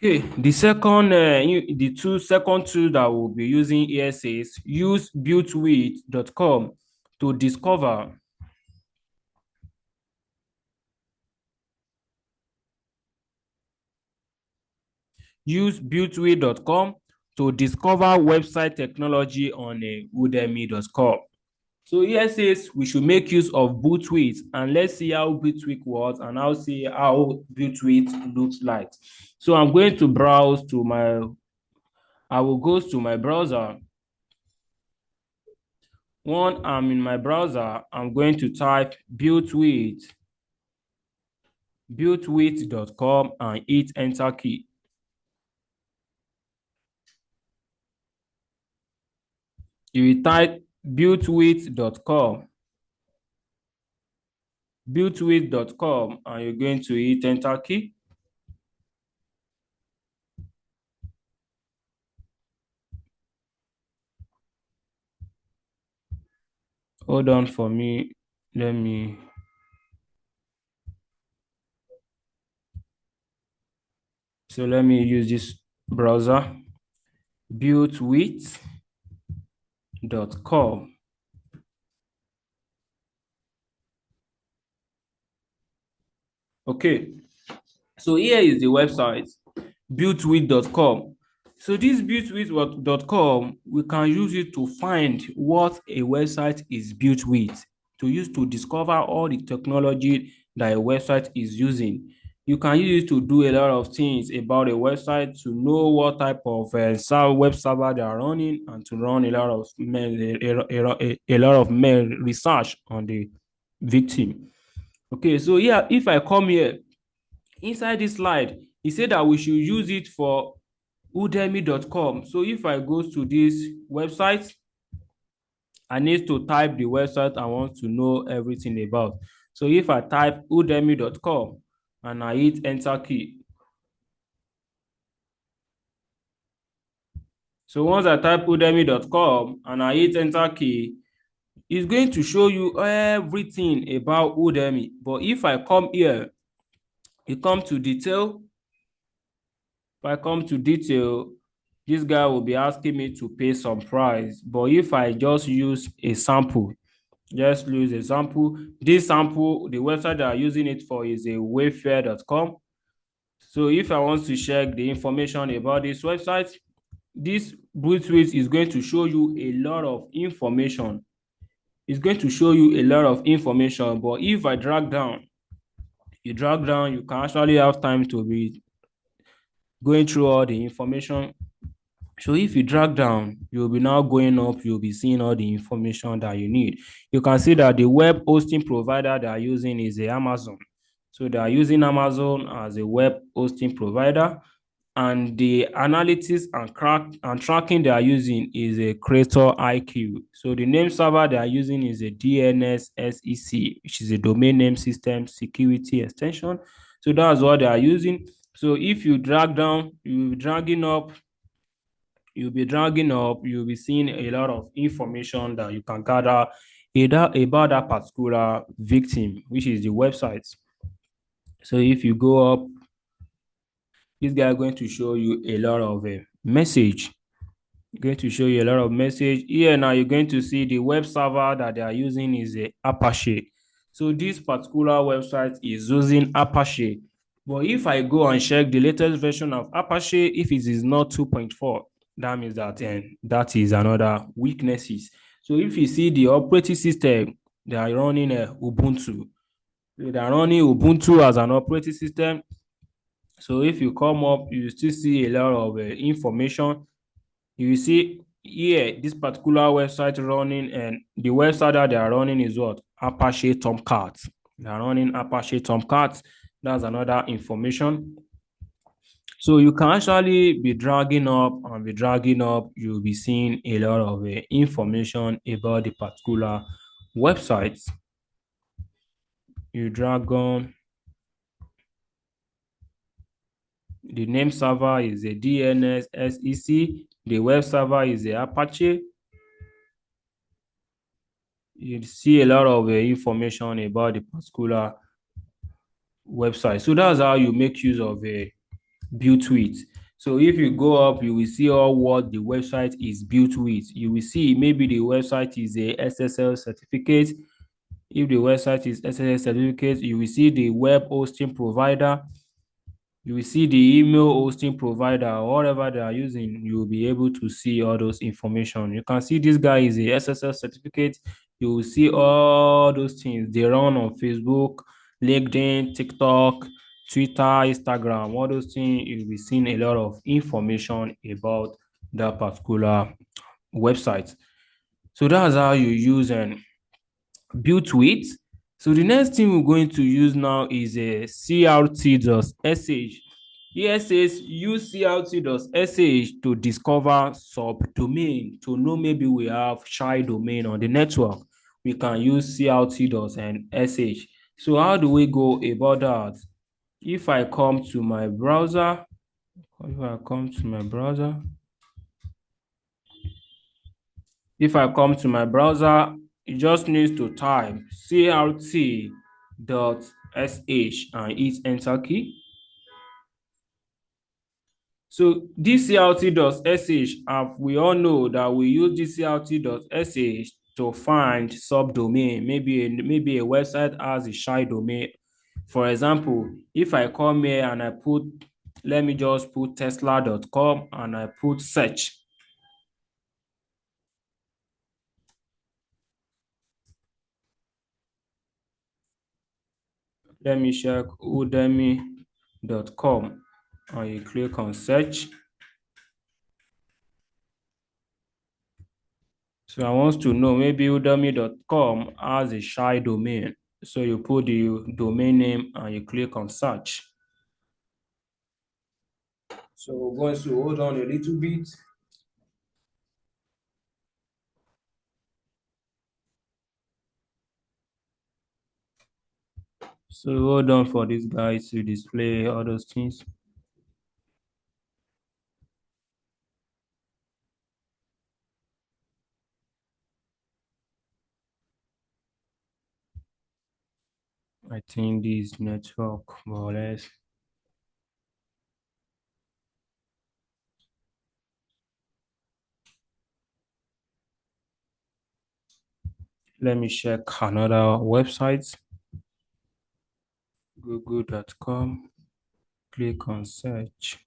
Okay, the two second tool that we'll be using here says use builtwith.com to discover. Use builtwith.com to discover website technology on udemy.com. So here says we should make use of Bootwith, and let's see how Bootwith works and I'll see how Bootwith looks like. So I'm going to browse to I will go to my browser. Once I'm in my browser, I'm going to type builtwith.com and hit enter key. You will type builtwith.com and you're going to hit enter key. Hold on for me. Let me use this browser, builtwith.com. Okay, so here is the website, builtwith.com. So this builtwith.com, we can use it to find what a website is built with, to use to discover all the technology that a website is using. You can use it to do a lot of things about a website, to know what type of web server they are running, and to run a lot of research on the victim. Okay, so yeah, if I come here, inside this slide, he said that we should use it for udemy.com. So if I go to this website, I need to type the website I want to know everything about. So if I type udemy.com and I hit enter key. So once I type udemy.com and I hit enter key, it's going to show you everything about Udemy. But if I come here, you come to detail. If I come to detail, this guy will be asking me to pay some price. But if I just use a sample, just use a sample. This sample, the website that I'm using it for is a wayfair.com. So if I want to check the information about this website, this Bluetooth is going to show you a lot of information. It's going to show you a lot of information. But if I drag down, you can actually have time to be going through all the information. So if you drag down, you'll be now going up, you'll be seeing all the information that you need. You can see that the web hosting provider they are using is a Amazon. So they are using Amazon as a web hosting provider, and the analytics and tracking they are using is a Creator IQ. So the name server they are using is a DNS SEC, which is a domain name system security extension. So that's what they are using. So if you drag down, you'll be dragging up, you'll be seeing a lot of information that you can gather about that particular victim, which is the website. So if you go up, this guy is going to show you a lot of message. Going to show you a lot of message here. Now you're going to see the web server that they are using is a Apache. So this particular website is using Apache. But if I go and check the latest version of Apache, if it is not 2.4, that means that that is another weaknesses. So if you see the operating system, they are running Ubuntu. They are running Ubuntu as an operating system. So if you come up, you still see a lot of information. You see here, this particular website running, and the website that they are running is what? Apache Tomcat. They are running Apache Tomcat. That's another information. So you can actually be dragging up and be dragging up. You'll be seeing a lot of information about the particular website. You drag on. The name server is a DNS SEC. The web server is a Apache. You see a lot of information about the particular website. So that's how you make use of built with. So if you go up, you will see all what the website is built with. You will see maybe the website is a SSL certificate. If the website is SSL certificate, you will see the web hosting provider. You will see the email hosting provider or whatever they are using. You will be able to see all those information. You can see this guy is a SSL certificate. You will see all those things. They run on Facebook, LinkedIn, TikTok, Twitter, Instagram, all those things. You'll be seeing a lot of information about that particular website. So that's how you use and built with. So the next thing we're going to use now is a crt.sh. Here says use crt.sh to discover subdomain. To know maybe we have shy domain on the network, we can use crt.sh. So how do we go about that? If I come to my browser, if I come to my browser, If I come to my browser, it just needs to type crt.sh and hit enter key. So this crt.sh app, we all know that we use this crt.sh to find subdomain. Maybe a website has a shy domain. For example, if I come here and I put, let me just put tesla.com and I put search. Let me check udemy.com and you click on search. So I want to know maybe udemy.com has a shy domain. So you put the domain name and you click on search. So we're going to hold on a little bit. So hold on for this guy to display all those things. I think this network more or less. Let me check another website. Google.com. Click on search.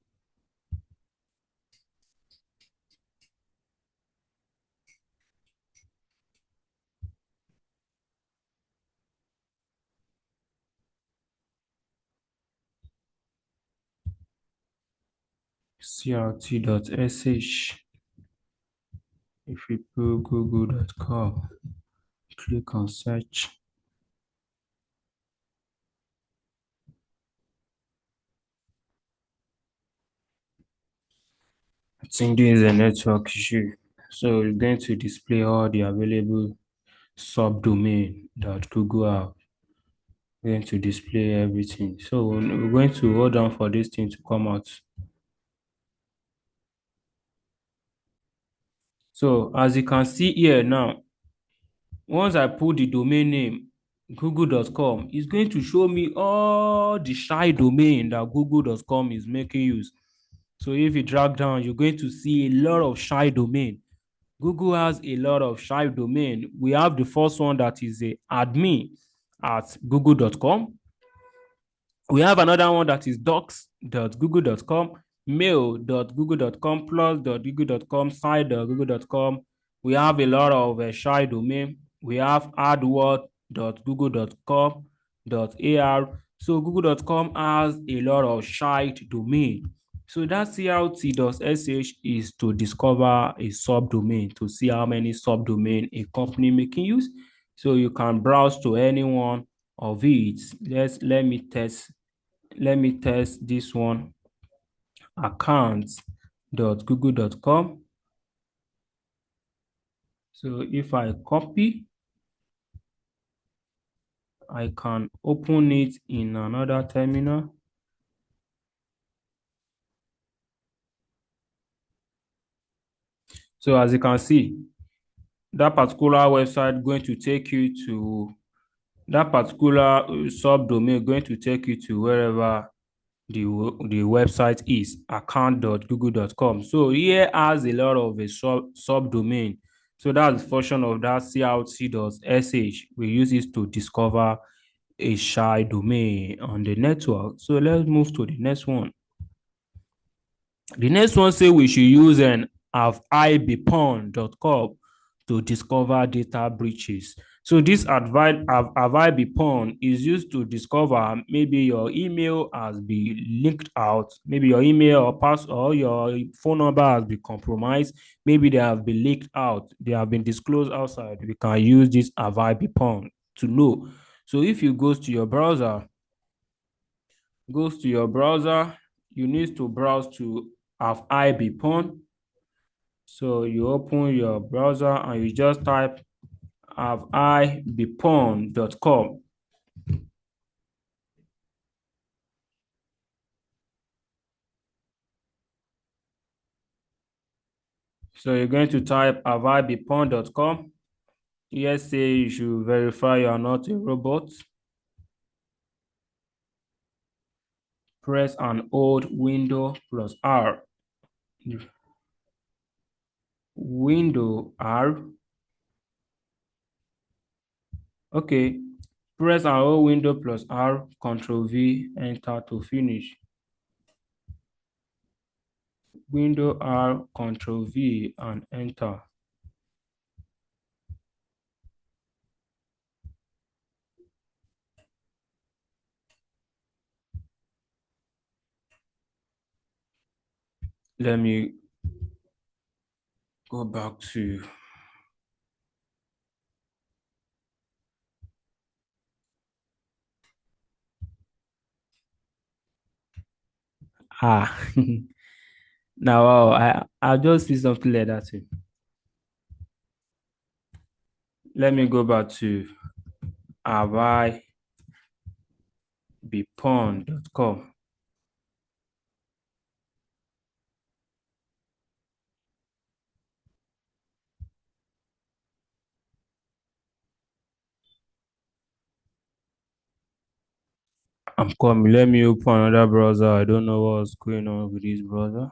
crt.sh. If you put google.com, click on search. I think this is a network issue. So it's going to display all the available subdomain that Google have. We're going to display everything. So we're going to hold on for this thing to come out. So as you can see here now, once I put the domain name google.com, it's going to show me all the shy domain that google.com is making use. So if you drag down, you're going to see a lot of shy domain. Google has a lot of shy domain. We have the first one that is a admin at google.com. We have another one that is docs.google.com, mail.google.com, plus.google.com, site.google.com. We have a lot of shy domain. We have adword.google.com.ar. So google.com has a lot of shy domain. So that crt.sh is to discover a subdomain, to see how many subdomain a company making use. So you can browse to any one of it. Let me test this one, accounts.google.com. So if I copy, I can open it in another terminal. So as you can see, that particular website going to take you to that particular subdomain going to take you to wherever the website is account.google.com. So here has a lot of a subdomain. So that's the function of that crc.sh. We use it to discover a shy domain on the network. So let's move to the next one. The next one say we should use an avibpwn.com to discover data breaches. So this avibpwn is used to discover maybe your email has been leaked out, maybe your email or pass or your phone number has been compromised, maybe they have been leaked out, they have been disclosed outside. We can use this avibpwn to know. So if you goes to your browser, you need to browse to avibpwn. So you open your browser and you just type avibpwn.com. So you're going to type avibpwn.com. Here say you should verify you are not a robot. Press and hold Window plus R. Window R. Okay. Press and hold Window plus R, Control V, enter to finish. Window R, Control V, and enter. Let me go back to ah now wow, I'll just see something like that too. Let me go back to avibpwn.com. I'm coming. Let me open another browser. I don't know what's going on with this browser.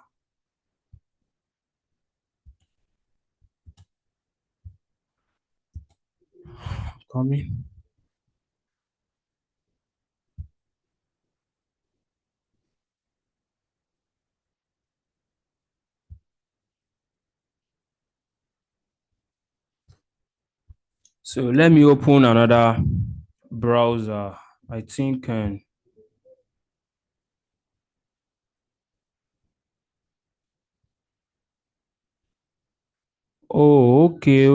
Coming. So let me open another browser. I think oh, okay.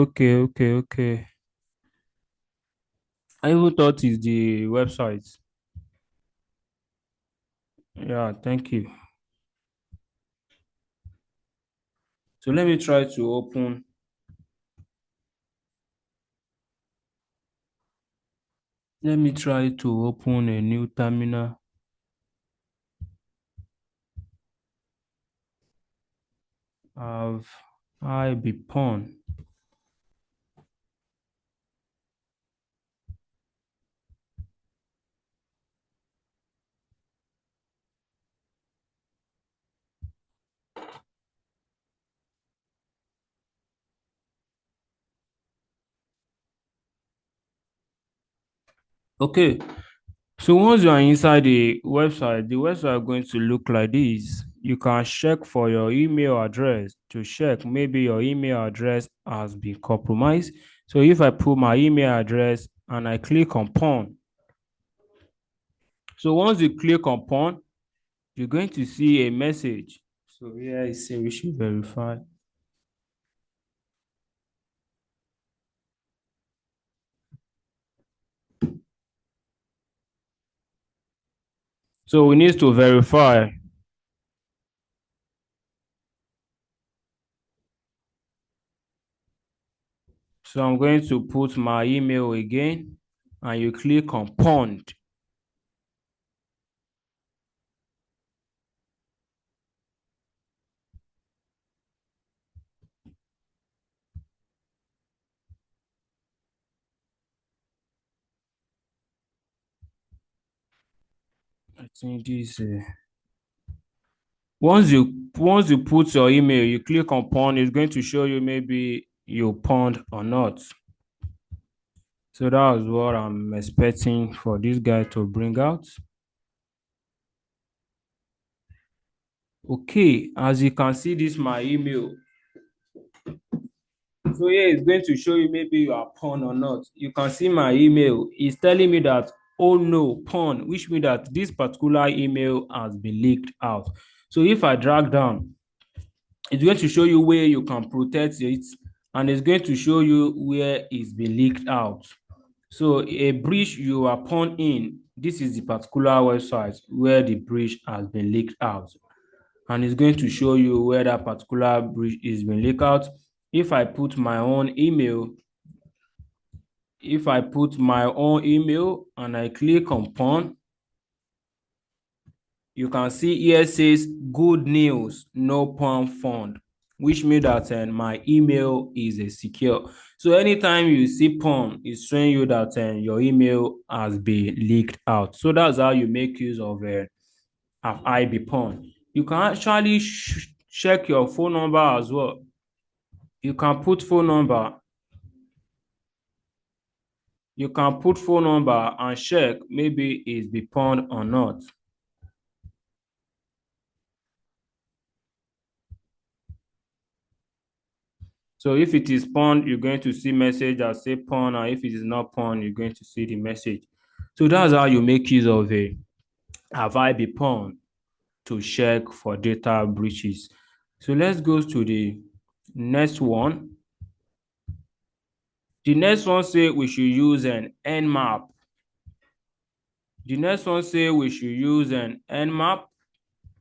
I even thought it's the website. Yeah, thank you. So let me try to open a new terminal. Have I be pawn? Okay, so once you are inside the website is going to look like this. You can check for your email address to check maybe your email address has been compromised. So if I put my email address and I click on pawn, so once you click on pawn, you're going to see a message. So here it says we should verify. So we need to verify. So I'm going to put my email again and you click on pawned. I think this Once you put your email, you click on pawn, it's going to show you maybe you pawned or not. So that was what I'm expecting for this guy to bring out. Okay, as you can see, this is my email. So here it's going to show you maybe you are pawn or not. You can see my email. It's telling me that, oh no, pawn, which means that this particular email has been leaked out. So if I drag down, it's going to show you where you can protect it, and it's going to show you where it's been leaked out. So a breach you are pawned in, this is the particular website where the breach has been leaked out. And it's going to show you where that particular breach is being leaked out. If I put my own email, and I click on pawn, you can see here says good news, no pawn found, which means that my email is secure. So anytime you see pawn, it's showing you that your email has been leaked out. So that's how you make use of have I be pawn. You can actually check your phone number as well. You can put phone number. You can put phone number and check maybe it's be pawned or not. So if it is pawned, you're going to see message that say pawn, and if it is not pawned, you're going to see the message. So that's how you make use of a have I be pawned to check for data breaches. So let's go to the next one. The next one say we should use an nmap. The next one say we should use an nmap.